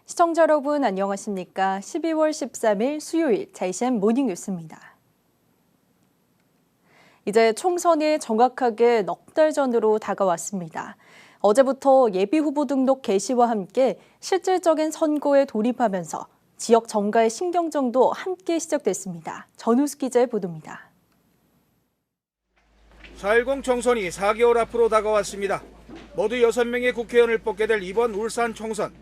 시청자 여러분 안녕하십니까? 12월 13일 수요일 JCN 모닝 뉴스입니다. 이제 총선이 정확하게 넉 달 전으로 다가왔습니다. 어제부터 예비후보 등록 개시와 함께 실질적인 선거에 돌입하면서 지역 정가의 신경전도 함께 시작됐습니다. 전우수 기자의 보도입니다. 4.10 총선이 4개월 앞으로 다가왔습니다. 모두 6명의 국회의원을 뽑게 될 이번 울산 총선.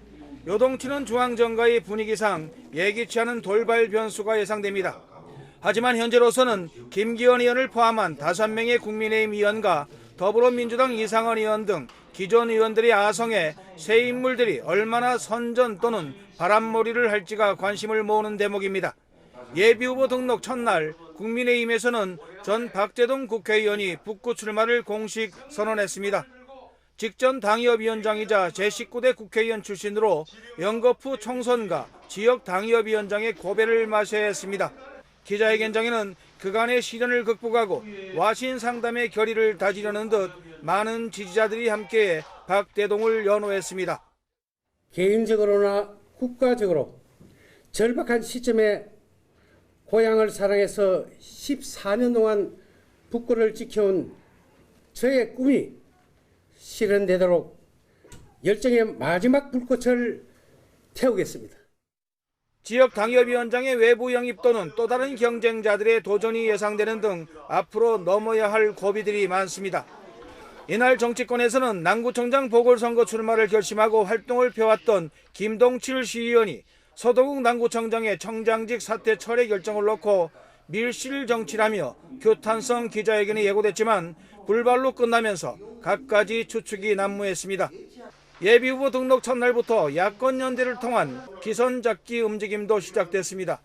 요동치는 중앙정가의 분위기상 예기치 않은 돌발 변수가 예상됩니다. 하지만 현재로서는 김기현 의원을 포함한 5명의 국민의힘 의원과 더불어민주당 이상원 의원 등 기존 의원들의 아성에 새 인물들이 얼마나 선전 또는 바람몰이를 할지가 관심을 모으는 대목입니다. 예비후보 등록 첫날 국민의힘에서는 전 박재동 국회의원이 북구 출마를 공식 선언했습니다. 직전 당협위원장이자 제19대 국회의원 출신으로 연거푸 총선과 지역 당협위원장의 고배를 마셔야 했습니다. 기자회견장에는 그간의 시련을 극복하고 와신 상담의 결의를 다지려는 듯 많은 지지자들이 함께해 박대동을 연호했습니다. 개인적으로나 국가적으로 절박한 시점에 고향을 사랑해서 14년 동안 북구를 지켜온 저의 꿈이 실현되도록 열정의 마지막 불꽃을 태우겠습니다. 지역 당협위원장의 외부 영입 또는 또 다른 경쟁자들의 도전이 예상되는 등 앞으로 넘어야 할 고비들이 많습니다. 이날 정치권에서는 남구청장 보궐선거 출마를 결심하고 활동을 펴왔던 김동칠 시의원이 서동욱 남구청장의 청장직 사퇴 철회 결정을 놓고 밀실 정치라며 규탄성 기자회견이 예고됐지만 불발로 끝나면서 갖가지 추측이 난무했습니다. 예비후보 등록 첫날부터 야권 연대를 통한 기선 잡기 움직임도 시작됐습니다.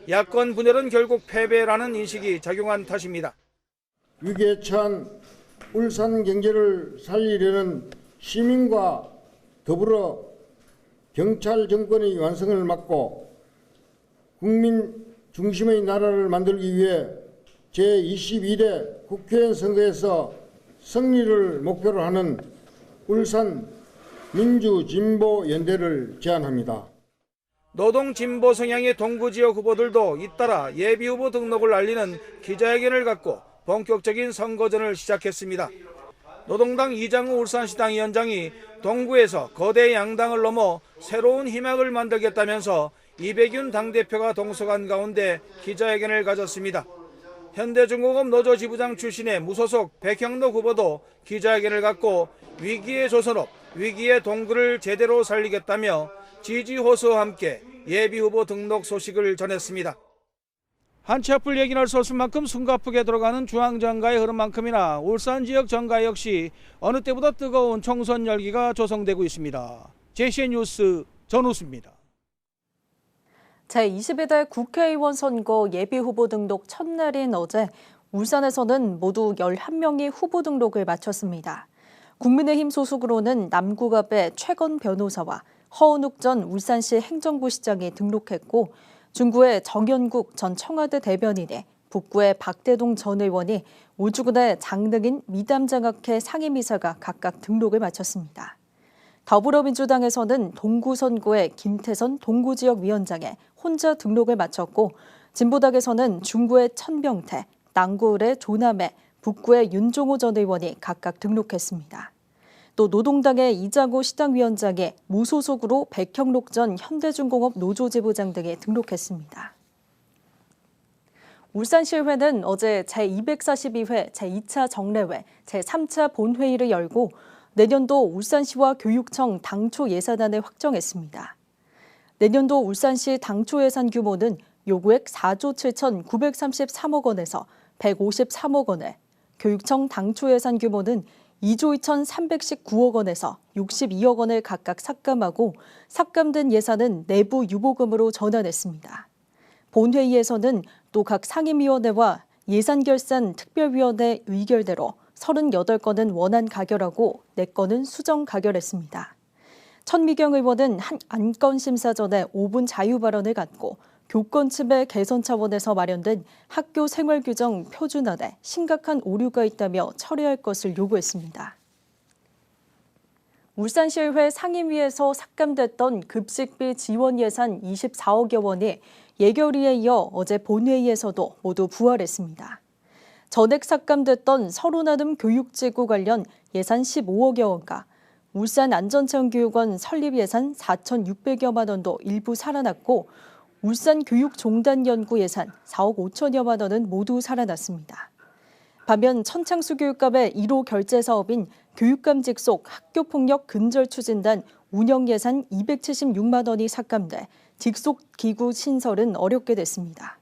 야권 분열은 결국 패배라는 인식이 작용한 탓입니다. 위기에 처한 울산 경제를 살리려는 시민과 더불어 경찰 정권의 완성을 막고 국민 중심의 나라를 만들기 위해 제22대 국회의원 선거에서 승리를 목표로 하는 울산 민주진보연대를 제안합니다. 노동진보 성향의 동구지역 후보들도 잇따라 예비후보 등록을 알리는 기자회견을 갖고 본격적인 선거전을 시작했습니다. 노동당 이장우 울산시당 위원장이 동구에서 거대 양당을 넘어 새로운 희망을 만들겠다면서 이백윤 당대표가 동석한 가운데 기자회견을 가졌습니다. 현대중공업 노조지부장 출신의 무소속 백형록 후보도 기자회견을 갖고 위기의 조선업, 위기의 동구를 제대로 살리겠다며 지지 호소와 함께 예비후보 등록 소식을 전했습니다. 한 치 앞을 얘기할 수 없을 만큼 숨가쁘게 들어가는 중앙정가의 흐름만큼이나 울산 지역 정가 역시 어느 때보다 뜨거운 총선 열기가 조성되고 있습니다. JCN 뉴스 전우수입니다. 제22대 국회의원 선거 예비후보 등록 첫날인 어제 울산에서는 모두 11명이 후보 등록을 마쳤습니다. 국민의힘 소속으로는 남구갑의 최건 변호사와 허은욱 전 울산시 행정부 시장이 등록했고 중구의 정연국 전 청와대 대변인이 북구의 박대동 전 의원이 울주군의 장능인 미담장학회 상임이사가 각각 등록을 마쳤습니다. 더불어민주당에서는 동구 선구의 김태선 동구지역위원장에 혼자 등록을 마쳤고 진보당에서는 중구의 천병태, 남구의 조남애, 북구의 윤종호 전 의원이 각각 등록했습니다. 또 노동당의 이장호 시당위원장에 무소속으로 백형록 전 현대중공업 노조지부장 등이 등록했습니다. 울산시의회는 어제 제242회 제2차 정례회, 제3차 본회의를 열고 내년도 울산시와 교육청 당초 예산안을 확정했습니다. 내년도 울산시 당초 예산 규모는 요구액 4조 7,933억 원에서 153억 원에, 교육청 당초 예산 규모는 2조 2,319억 원에서 62억 원을 각각 삭감하고 삭감된 예산은 내부 유보금으로 전환했습니다. 본회의에서는 또 각 상임위원회와 예산결산 특별위원회 의결대로 38건은 원안 가결하고 4건은 수정 가결했습니다. 천미경 의원은 한 안건 심사 전에 5분 자유 발언을 갖고 교권 침해 개선 차원에서 마련된 학교 생활 규정 표준안에 심각한 오류가 있다며 처리할 것을 요구했습니다. 울산시의회 상임위에서 삭감됐던 급식비 지원 예산 24억여 원이 예결위에 이어 어제 본회의에서도 모두 부활했습니다. 전액 삭감됐던 서로나눔 교육지구 관련 예산 15억여 원과 울산안전체험교육원 설립 예산 4,600여만 원도 일부 살아났고 울산교육종단연구 예산 4억 5천여만 원은 모두 살아났습니다. 반면 천창수 교육감의 1호 결제 사업인 교육감 직속 학교폭력 근절 추진단 운영 예산 276만 원이 삭감돼 직속 기구 신설은 어렵게 됐습니다.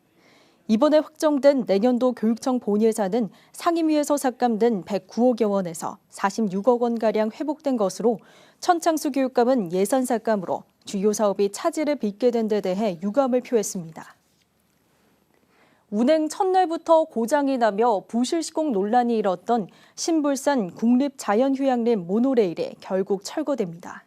이번에 확정된 내년도 교육청 본예산은 상임위에서 삭감된 109억여 원에서 46억 원가량 회복된 것으로 천창수 교육감은 예산 삭감으로 주요 사업이 차질을 빚게 된 데 대해 유감을 표했습니다. 운행 첫날부터 고장이 나며 부실 시공 논란이 일었던 신불산 국립자연휴양림 모노레일이 결국 철거됩니다.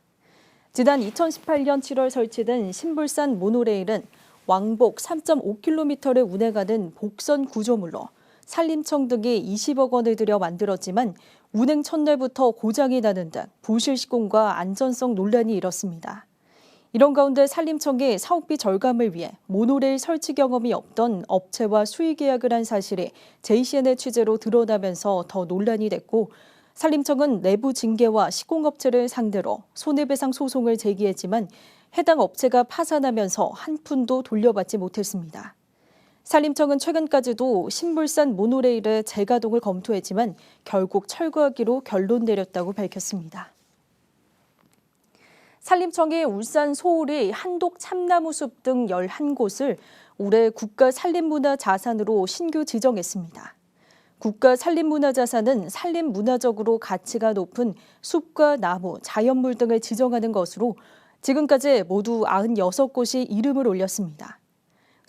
지난 2018년 7월 설치된 신불산 모노레일은 왕복 3.5km를 운행하는 복선 구조물로 산림청 등이 20억 원을 들여 만들었지만 운행 첫날부터 고장이 나는 등 부실 시공과 안전성 논란이 일었습니다. 이런 가운데 산림청이 사업비 절감을 위해 모노레일 설치 경험이 없던 업체와 수의 계약을 한 사실이 JCN의 취재로 드러나면서 더 논란이 됐고 산림청은 내부 징계와 시공업체를 상대로 손해배상 소송을 제기했지만 해당 업체가 파산하면서 한 푼도 돌려받지 못했습니다. 산림청은 최근까지도 신불산 모노레일의 재가동을 검토했지만 결국 철거하기로 결론 내렸다고 밝혔습니다. 산림청이 울산 소오리 한독 참나무숲 등 11곳을 올해 국가산림문화자산으로 신규 지정했습니다. 국가산림문화자산은 산림문화적으로 가치가 높은 숲과 나무, 자연물 등을 지정하는 것으로 지금까지 모두 96곳이 이름을 올렸습니다.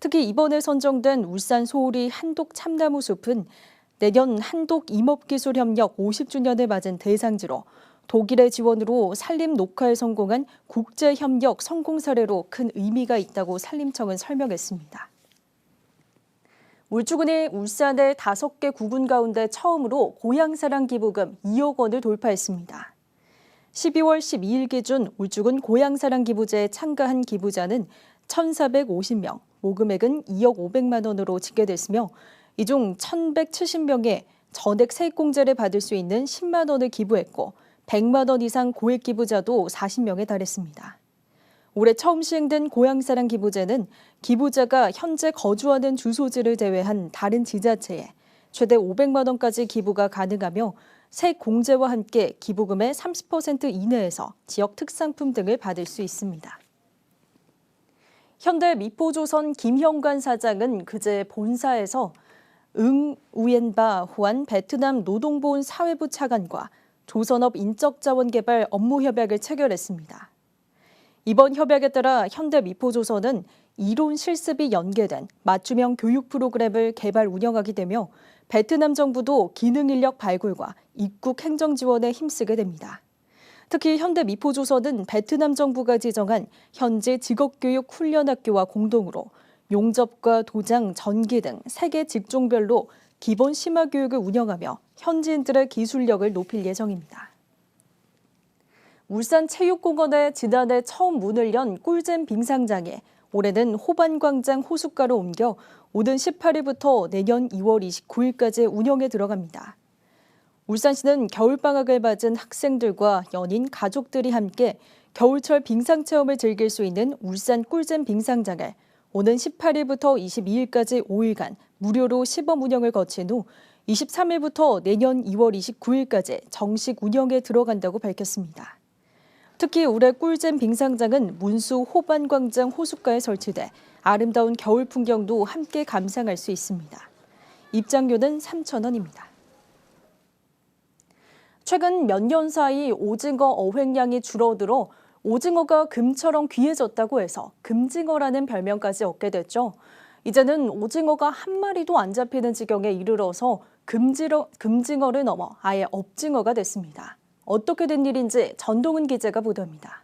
특히 이번에 선정된 울산 소오리 한독 참나무숲은 내년 한독 임업기술협력 50주년을 맞은 대상지로 독일의 지원으로 산림 녹화에 성공한 국제협력 성공 사례로 큰 의미가 있다고 산림청은 설명했습니다. 울주군이 울산의 5개 구군 가운데 처음으로 고향사랑 기부금 2억 원을 돌파했습니다. 12월 12일 기준 울주군 고향사랑 기부제에 참가한 기부자는 1,450명, 모금액은 2억 500만 원으로 집계됐으며 이 중 1,170명에 전액 세액공제를 받을 수 있는 10만 원을 기부했고 100만 원 이상 고액 기부자도 40명에 달했습니다. 올해 처음 시행된 고향사랑 기부제는 기부자가 현재 거주하는 주소지를 제외한 다른 지자체에 최대 500만 원까지 기부가 가능하며 세액 공제와 함께 기부금의 30% 이내에서 지역 특산품 등을 받을 수 있습니다. 현대 미포조선 김형관 사장은 그제 본사에서 응 우옌바 후안 베트남 노동보훈 사회부 차관과 조선업 인적자원개발 업무협약을 체결했습니다. 이번 협약에 따라 현대미포조선은 이론 실습이 연계된 맞춤형 교육 프로그램을 개발 운영하게 되며 베트남 정부도 기능 인력 발굴과 입국 행정 지원에 힘쓰게 됩니다. 특히 현대미포조선은 베트남 정부가 지정한 현지 직업교육 훈련학교와 공동으로 용접과 도장, 전기 등 3개 직종별로 기본 심화교육을 운영하며 현지인들의 기술력을 높일 예정입니다. 울산체육공원에 지난해 처음 문을 연 꿀잼 빙상장에 올해는 호반광장 호숫가로 옮겨 오는 18일부터 내년 2월 29일까지 운영에 들어갑니다. 울산시는 겨울방학을 맞은 학생들과 연인, 가족들이 함께 겨울철 빙상체험을 즐길 수 있는 울산 꿀잼 빙상장을 오는 18일부터 22일까지 5일간 무료로 시범 운영을 거친 후 23일부터 내년 2월 29일까지 정식 운영에 들어간다고 밝혔습니다. 특히 올해 꿀잼 빙상장은 문수 호반광장 호숫가에 설치돼 아름다운 겨울 풍경도 함께 감상할 수 있습니다. 입장료는 3,000원입니다. 최근 몇 년 사이 오징어 어획량이 줄어들어 오징어가 금처럼 귀해졌다고 해서 금징어라는 별명까지 얻게 됐죠. 이제는 오징어가 한 마리도 안 잡히는 지경에 이르러서 금징어를 넘어 아예 업징어가 됐습니다. 어떻게 된 일인지 전동훈 기자가 보도합니다.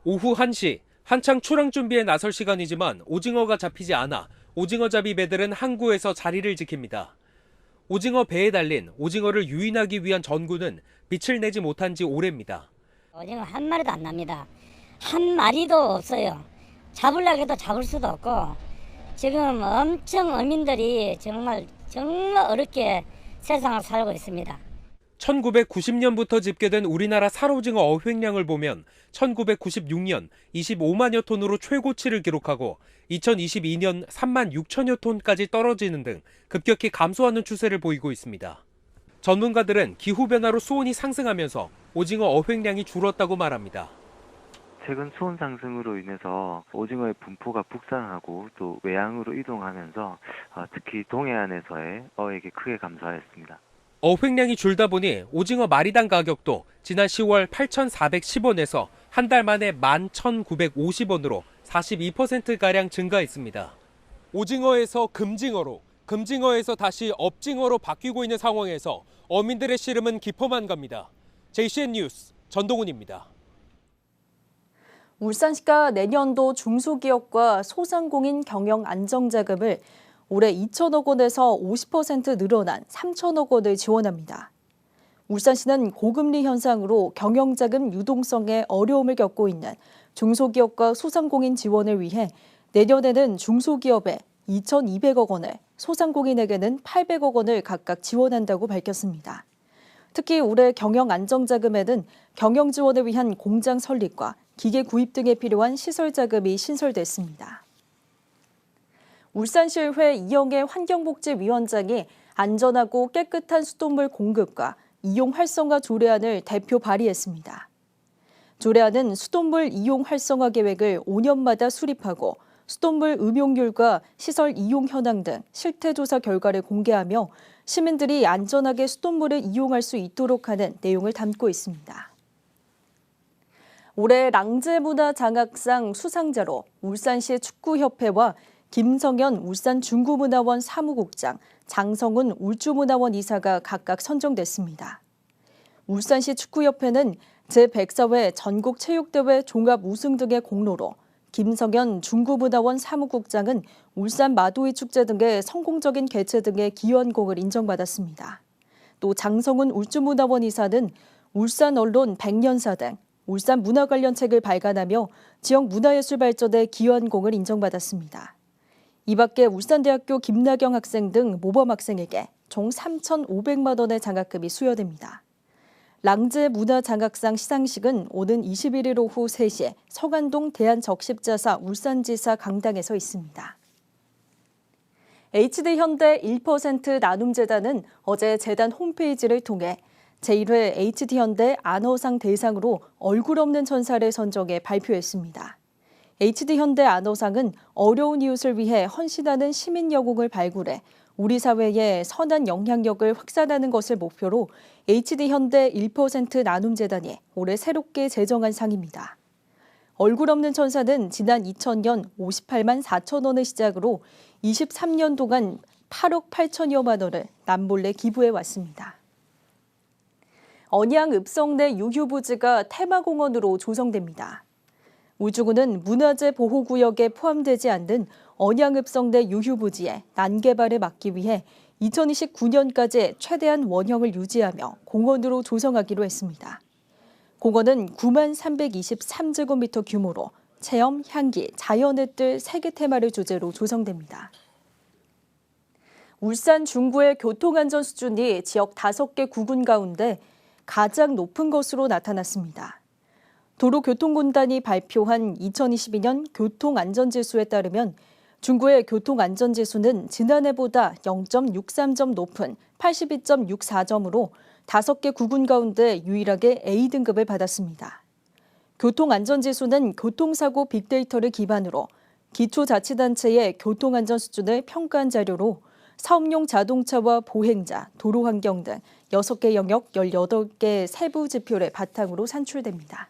오후 1시, 한창 출항 준비에 나설 시간이지만 오징어가 잡히지 않아 오징어잡이 배들은 항구에서 자리를 지킵니다. 오징어 배에 달린 오징어를 유인하기 위한 전구는 빛을 내지 못한 지 오래입니다. 오징어 한 마리도 안 납니다. 한 마리도 없어요. 잡으려고 해도 잡을 수도 없고 지금 엄청 어민들이 정말 어렵게 세상을 살고 있습니다. 1990년부터 집계된 우리나라 살오징어 어획량을 보면 1996년 25만여 톤으로 최고치를 기록하고 2022년 3만 6천여 톤까지 떨어지는 등 급격히 감소하는 추세를 보이고 있습니다. 전문가들은 기후변화로 수온이 상승하면서 오징어 어획량이 줄었다고 말합니다. 최근 수온 상승으로 인해서 오징어의 분포가 북상하고 또 외양으로 이동하면서 특히 동해안에서의 어획이 크게 감소하였습니다. 어획량이 줄다 보니 오징어 마리당 가격도 지난 10월 8,410원에서 한 달 만에 11,950원으로 42%가량 증가했습니다. 오징어에서 금징어로, 금징어에서 다시 업징어로 바뀌고 있는 상황에서 어민들의 시름은 깊어만 갑니다. JCN 뉴스 전동훈입니다. 울산시가 내년도 중소기업과 소상공인 경영 안정자금을 올해 2천억 원에서 50% 늘어난 3천억 원을 지원합니다. 울산시는 고금리 현상으로 경영자금 유동성에 어려움을 겪고 있는 중소기업과 소상공인 지원을 위해 내년에는 중소기업에 2,200억 원을, 소상공인에게는 800억 원을 각각 지원한다고 밝혔습니다. 특히 올해 경영 안정자금에는 경영 지원을 위한 공장 설립과 기계 구입 등에 필요한 시설 자금이 신설됐습니다. 울산시의회 이영애 환경복지위원장이 안전하고 깨끗한 수돗물 공급과 이용 활성화 조례안을 대표 발의했습니다. 조례안은 수돗물 이용 활성화 계획을 5년마다 수립하고 수돗물 음용률과 시설 이용 현황 등 실태조사 결과를 공개하며 시민들이 안전하게 수돗물을 이용할 수 있도록 하는 내용을 담고 있습니다. 올해 랑제문화장학상 수상자로 울산시 축구협회와 김성현 울산중구문화원 사무국장, 장성훈 울주문화원 이사가 각각 선정됐습니다. 울산시 축구협회는 제104회 전국체육대회 종합 우승 등의 공로로, 김성현 중구문화원 사무국장은 울산 마도이 축제 등의 성공적인 개최 등의 기여한공을 인정받았습니다. 또 장성훈 울주문화원 이사는 울산 언론 100년사 등 울산 문화 관련 책을 발간하며 지역 문화예술 발전에 기여한 공을 인정받았습니다. 이 밖에 울산대학교 김나경 학생 등 모범 학생에게 총 3,500만 원의 장학금이 수여됩니다. 랑제 문화장학상 시상식은 오는 21일 오후 3시에 서간동 대한적십자사 울산지사 강당에서 있습니다. HD현대 1% 나눔재단은 어제 재단 홈페이지를 통해 제1회 HD현대 안어상 대상으로 얼굴 없는 천사를 선정해 발표했습니다. HD현대 안어상은 어려운 이웃을 위해 헌신하는 시민 영웅을 발굴해 우리 사회에 선한 영향력을 확산하는 것을 목표로 HD현대 1% 나눔재단이 올해 새롭게 제정한 상입니다. 얼굴 없는 천사는 지난 2000년 58만 4천 원을 시작으로 23년 동안 8억 8천여만 원을 남몰래 기부해 왔습니다. 언양 읍성내 유휴부지가 테마공원으로 조성됩니다. 우주군은 문화재 보호구역에 포함되지 않는 언양읍성내 유휴부지의 난개발을 막기 위해 2029년까지 최대한 원형을 유지하며 공원으로 조성하기로 했습니다. 공원은 9만 323제곱미터 규모로 체험, 향기, 자연의 뜰 3개 테마를 주제로 조성됩니다. 울산 중구의 교통안전 수준이 지역 5개 구군 가운데 가장 높은 것으로 나타났습니다. 도로교통공단이 발표한 2022년 교통안전지수에 따르면 중구의 교통안전지수는 지난해보다 0.63점 높은 82.64점으로 5개 구군 가운데 유일하게 A등급을 받았습니다. 교통안전지수는 교통사고 빅데이터를 기반으로 기초자치단체의 교통안전 수준을 평가한 자료로 사업용 자동차와 보행자, 도로환경 등 6개 영역 18개 세부 지표를 바탕으로 산출됩니다.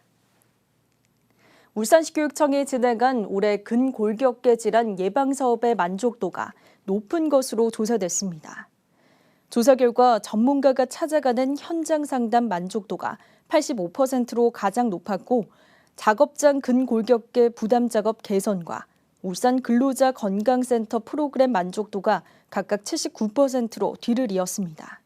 울산시 교육청이 진행한 올해 근골격계 질환 예방사업의 만족도가 높은 것으로 조사됐습니다. 조사 결과 전문가가 찾아가는 현장 상담 만족도가 85%로 가장 높았고 작업장 근골격계 부담 작업 개선과 울산 근로자 건강센터 프로그램 만족도가 각각 79%로 뒤를 이었습니다.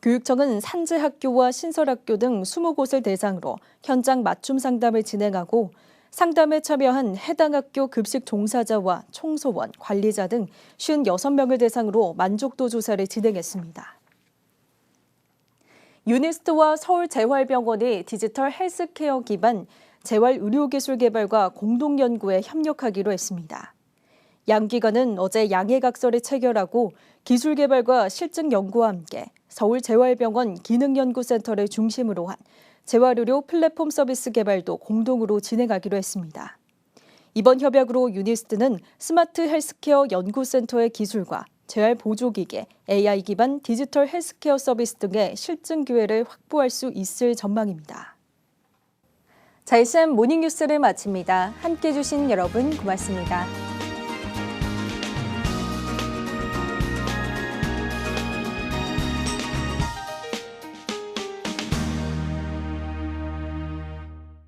교육청은 산재학교와 신설학교 등 20곳을 대상으로 현장 맞춤 상담을 진행하고 상담에 참여한 해당 학교 급식 종사자와 청소원, 관리자 등 56명을 대상으로 만족도 조사를 진행했습니다. 유니스트와 서울재활병원이 디지털 헬스케어 기반 재활의료기술 개발과 공동연구에 협력하기로 했습니다. 양 기관은 어제 양해각서를 체결하고 기술 개발과 실증 연구와 함께 서울재활병원 기능연구센터를 중심으로 한 재활의료 플랫폼 서비스 개발도 공동으로 진행하기로 했습니다. 이번 협약으로 유니스트는 스마트 헬스케어 연구센터의 기술과 재활보조기계, AI 기반 디지털 헬스케어 서비스 등의 실증 기회를 확보할 수 있을 전망입니다. 자, 이상 모닝뉴스를 마칩니다. 함께해 주신 여러분 고맙습니다.